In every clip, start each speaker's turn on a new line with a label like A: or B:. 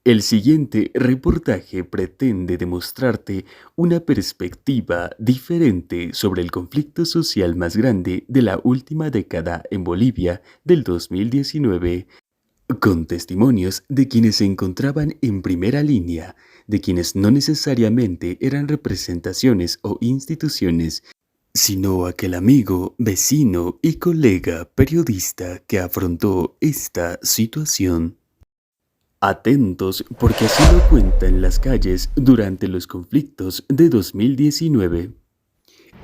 A: El siguiente reportaje pretende demostrarte una perspectiva diferente sobre el conflicto social más grande de la última década en Bolivia del 2019, con testimonios de quienes se encontraban en primera línea, de quienes no necesariamente eran representaciones o instituciones, sino aquel amigo, vecino y colega periodista que afrontó esta situación. Atentos porque así lo cuentan las calles durante los conflictos de 2019.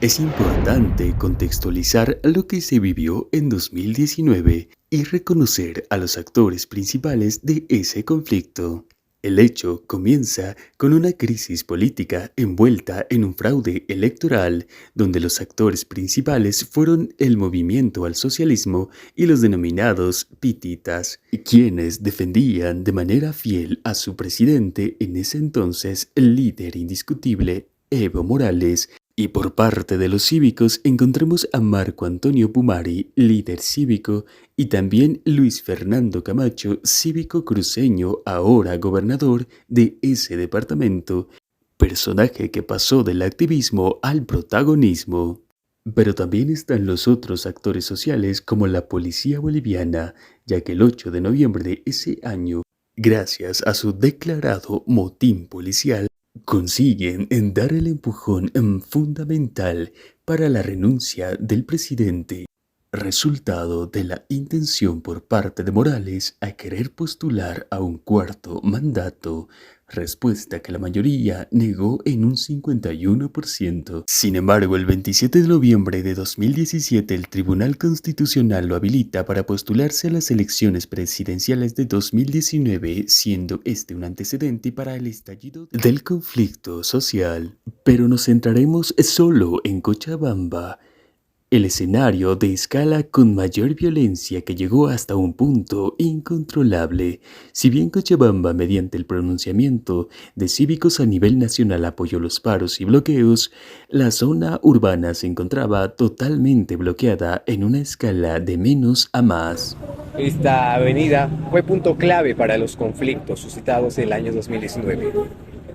A: Es importante contextualizar lo que se vivió en 2019 y reconocer a los actores principales de ese conflicto. El hecho comienza con una crisis política envuelta en un fraude electoral, donde los actores principales fueron el movimiento al socialismo y los denominados pititas, quienes defendían de manera fiel a su presidente, en ese entonces el líder indiscutible, Evo Morales. Y por parte de los cívicos encontramos a Marco Antonio Pumari, líder cívico, y también Luis Fernando Camacho, cívico cruceño, ahora gobernador de ese departamento, personaje que pasó del activismo al protagonismo. Pero también están los otros actores sociales como la policía boliviana, ya que el 8 de noviembre de ese año, gracias a su declarado motín policial, consiguen dar el empujón fundamental para la renuncia del presidente, resultado de la intención por parte de Morales a querer postular a un cuarto mandato, respuesta que la mayoría negó en un 51%. Sin embargo, el 27 de noviembre de 2017 el Tribunal Constitucional lo habilita para postularse a las elecciones presidenciales de 2019, siendo este un antecedente para el estallido del conflicto social. Pero nos centraremos solo en Cochabamba, el escenario de escala con mayor violencia que llegó hasta un punto incontrolable. Si bien Cochabamba, mediante el pronunciamiento de cívicos a nivel nacional, apoyó los paros y bloqueos, la zona urbana se encontraba totalmente bloqueada en una escala de menos a más.
B: Esta avenida fue punto clave para los conflictos suscitados en el año 2019.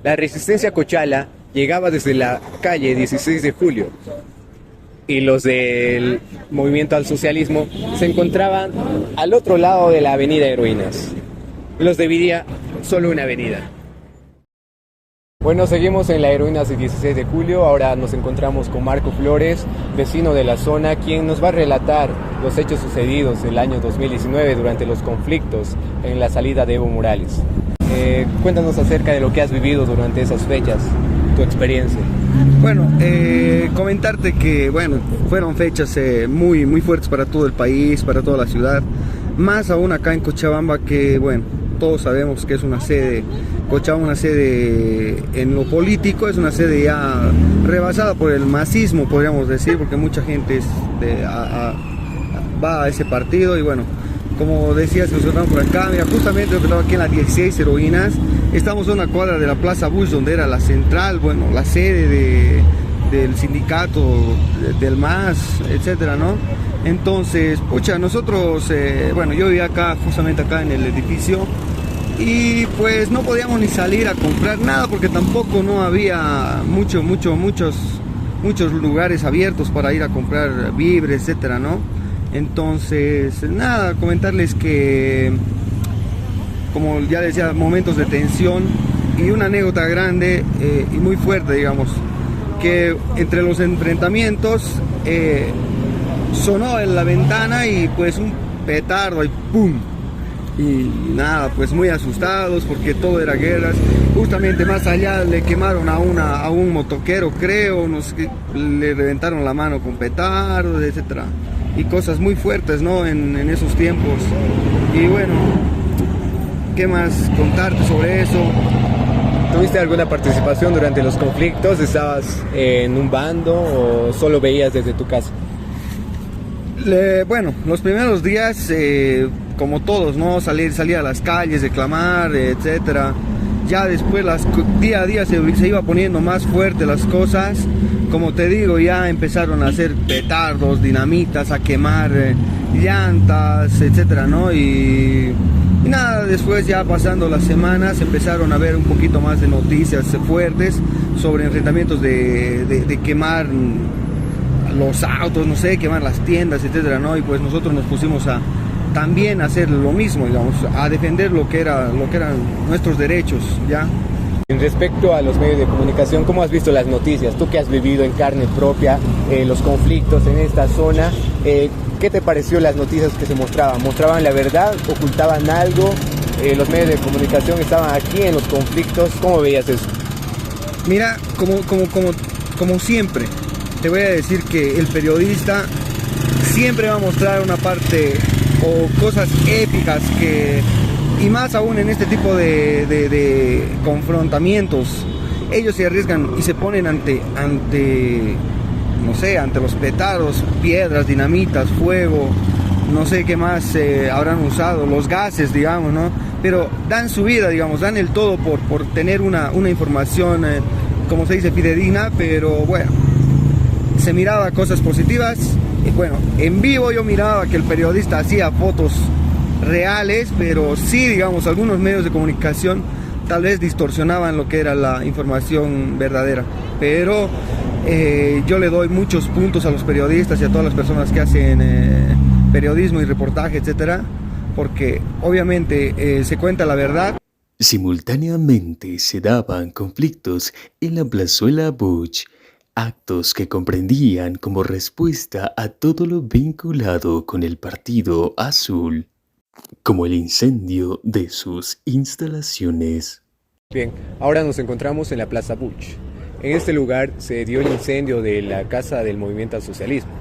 B: La resistencia cochala llegaba desde la calle 16 de Julio, y los del movimiento al socialismo se encontraban al otro lado de la avenida Heroínas. Los dividía solo una avenida. Bueno, seguimos en la Heroínas del 16 de julio. Ahora nos encontramos con Marco Flores, vecino de la zona, quien nos va a relatar los hechos sucedidos el año 2019 durante los conflictos en la salida de Evo Morales. Cuéntanos acerca de lo que has vivido durante esas fechas, tu experiencia.
C: Bueno, comentarte que fueron fechas muy fuertes para todo el país, para toda la ciudad, más aún acá en Cochabamba, que todos sabemos que es una sede, Cochabamba una sede en lo político, es una sede ya rebasada por el masismo, podríamos decir, porque mucha gente va a ese partido. Y como decías, nos encontramos por acá. Mira, justamente yo estaba aquí en las 16 Heroínas. Estamos a una cuadra de la Plaza Bush, donde era la central, la sede del sindicato, del MAS, etcétera, ¿no? Entonces, nosotros, yo vivía acá, justamente acá en el edificio, y pues no podíamos ni salir a comprar nada, porque tampoco no había muchos lugares abiertos para ir a comprar víveres, etcétera, ¿no? Entonces, nada, comentarles que, como ya decía, momentos de tensión y una anécdota grande y muy fuerte, digamos, que entre los enfrentamientos sonó en la ventana y pues un petardo y ¡pum! Y nada, pues muy asustados porque todo era guerras. Justamente más allá le quemaron a un motoquero, creo, le reventaron la mano con petardos, etcétera. Y cosas muy fuertes, ¿no? En esos tiempos. Y ¿qué más contarte sobre eso?
B: ¿Tuviste alguna participación durante los conflictos? ¿Estabas en un bando o solo veías desde tu casa?
C: Los primeros días, como todos, ¿no? Salir a las calles, reclamar, etcétera. Ya después, día a día se iba poniendo más fuerte las cosas. Como te digo, ya empezaron a hacer petardos, dinamitas, a quemar llantas, etcétera, ¿no? Y Y nada, después ya pasando las semanas empezaron a haber un poquito más de noticias fuertes sobre enfrentamientos de quemar los autos, no sé, quemar las tiendas, etcétera, ¿no? Y pues nosotros nos pusimos a también hacer lo mismo, digamos, a defender lo que eran nuestros derechos, ¿ya?
B: Respecto a los medios de comunicación, ¿cómo has visto las noticias? Tú que has vivido en carne propia los conflictos en esta zona, ¿qué te pareció las noticias que se mostraban? ¿Mostraban la verdad? ¿Ocultaban algo? ¿Los medios de comunicación estaban aquí en los conflictos? ¿Cómo veías eso?
C: Mira, como siempre, te voy a decir que el periodista siempre va a mostrar una parte o cosas épicas y más aún en este tipo de confrontamientos, ellos se arriesgan y se ponen ante no sé, ante los petardos, piedras, dinamitas, fuego, no sé qué más habrán usado, los gases, digamos, ¿no? Pero dan su vida, digamos, dan el todo por tener una información, como se dice, fidedigna, pero bueno, se miraba cosas positivas. Y bueno, en vivo yo miraba que el periodista hacía fotos reales, pero sí, digamos, algunos medios de comunicación tal vez distorsionaban lo que era la información verdadera. Pero yo le doy muchos puntos a los periodistas y a todas las personas que hacen periodismo y reportaje, etcétera, porque obviamente se cuenta la verdad.
A: Simultáneamente se daban conflictos en la plazuela Buch, actos que comprendían como respuesta a todo lo vinculado con el Partido Azul, como el incendio de sus instalaciones.
B: Bien, ahora nos encontramos en la Plaza Buch. En este lugar se dio el incendio de la Casa del Movimiento al Socialismo,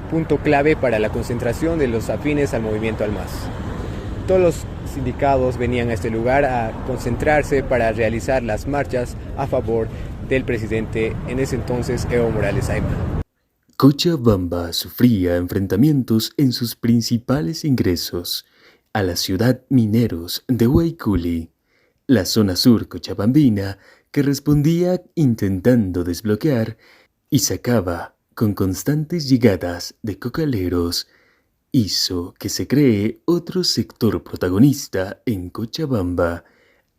B: punto clave para la concentración de los afines al movimiento al MAS. Todos los sindicados venían a este lugar a concentrarse para realizar las marchas a favor del presidente en ese entonces, Evo Morales Ayma.
A: Cochabamba sufría enfrentamientos en sus principales ingresos a la ciudad mineros de Huayculi, la zona sur cochabambina que respondía intentando desbloquear y sacaba con constantes llegadas de cocaleros, hizo que se cree otro sector protagonista en Cochabamba,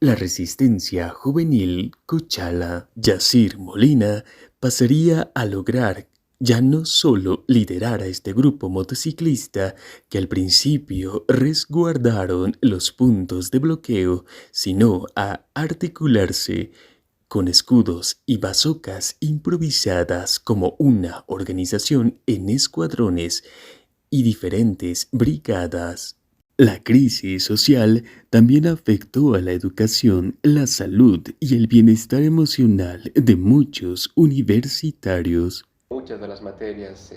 A: la resistencia juvenil Cochala. Yacir Molina pasaría a lograr ya no solo liderar a este grupo motociclista que al principio resguardaron los puntos de bloqueo, sino a articularse con escudos y bazocas improvisadas como una organización en escuadrones y diferentes brigadas. La crisis social también afectó a la educación, la salud y el bienestar emocional de muchos universitarios.
D: Muchas de las materias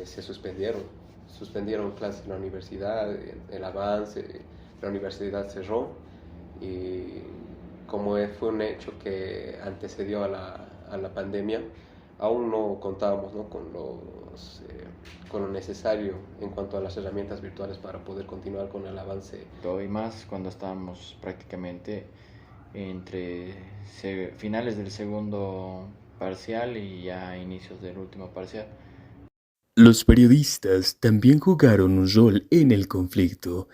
D: se suspendieron clases en la universidad, el avance, la universidad cerró y como fue un hecho que antecedió a la pandemia, aún no contábamos, ¿no?, con lo necesario en cuanto a las herramientas virtuales para poder continuar con el avance.
E: Y más cuando estábamos prácticamente entre finales del segundo parcial y ya inicios del último parcial.
A: Los periodistas también jugaron un rol en el conflicto,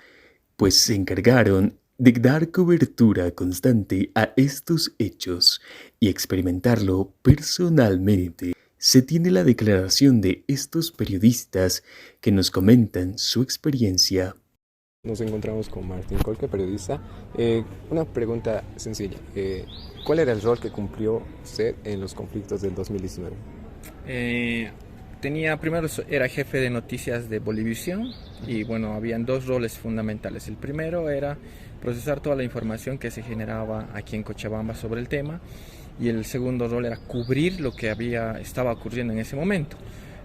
A: pues se encargaron de dar cobertura constante a estos hechos y experimentarlo personalmente. Se tiene la declaración de estos periodistas que nos comentan su experiencia.
B: Nos encontramos con Martín Colque, periodista. Una pregunta sencilla. ¿Cuál era el rol que cumplió usted en los conflictos del 2019?
F: Primero era jefe de noticias de Bolivisión y bueno, habían dos roles fundamentales. El primero era procesar toda la información que se generaba aquí en Cochabamba sobre el tema y el segundo rol era cubrir lo que estaba ocurriendo en ese momento.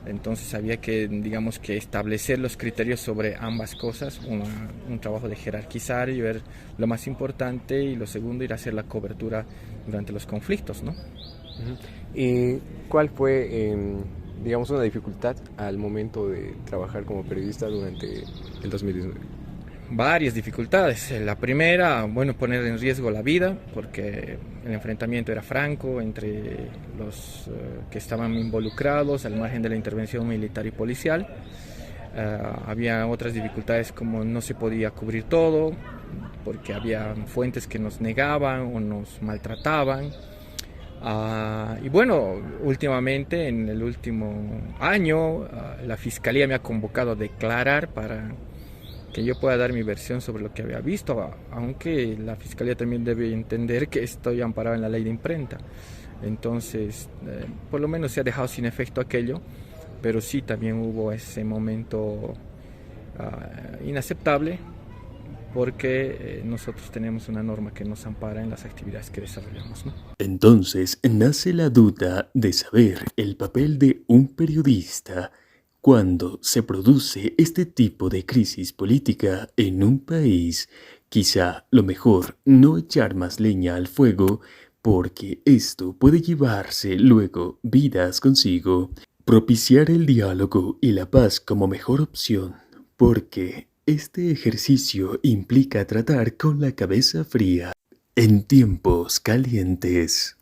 F: Entonces había que, digamos, que establecer los criterios sobre ambas cosas, un trabajo de jerarquizar y ver lo más importante, y lo segundo, ir a hacer la cobertura durante los conflictos, ¿no?
B: ¿Y cuál fue, digamos, una dificultad al momento de trabajar como periodista durante el 2019?
F: Varias dificultades. La primera, bueno, poner en riesgo la vida, porque el enfrentamiento era franco entre los que estaban involucrados al margen de la intervención militar y policial. Había otras dificultades como no se podía cubrir todo, porque había fuentes que nos negaban o nos maltrataban. Y bueno, últimamente, en el último año, la Fiscalía me ha convocado a declarar para que yo pueda dar mi versión sobre lo que había visto, aunque la Fiscalía también debe entender que estoy amparado en la ley de imprenta. Entonces, por lo menos se ha dejado sin efecto aquello, pero sí también hubo ese momento inaceptable, porque nosotros tenemos una norma que nos ampara en las actividades que desarrollamos, ¿no?
A: Entonces nace la duda de saber el papel de un periodista cuando se produce este tipo de crisis política en un país. Quizá lo mejor no echar más leña al fuego, porque esto puede llevarse luego vidas consigo. Propiciar el diálogo y la paz como mejor opción, porque este ejercicio implica tratar con la cabeza fría en tiempos calientes.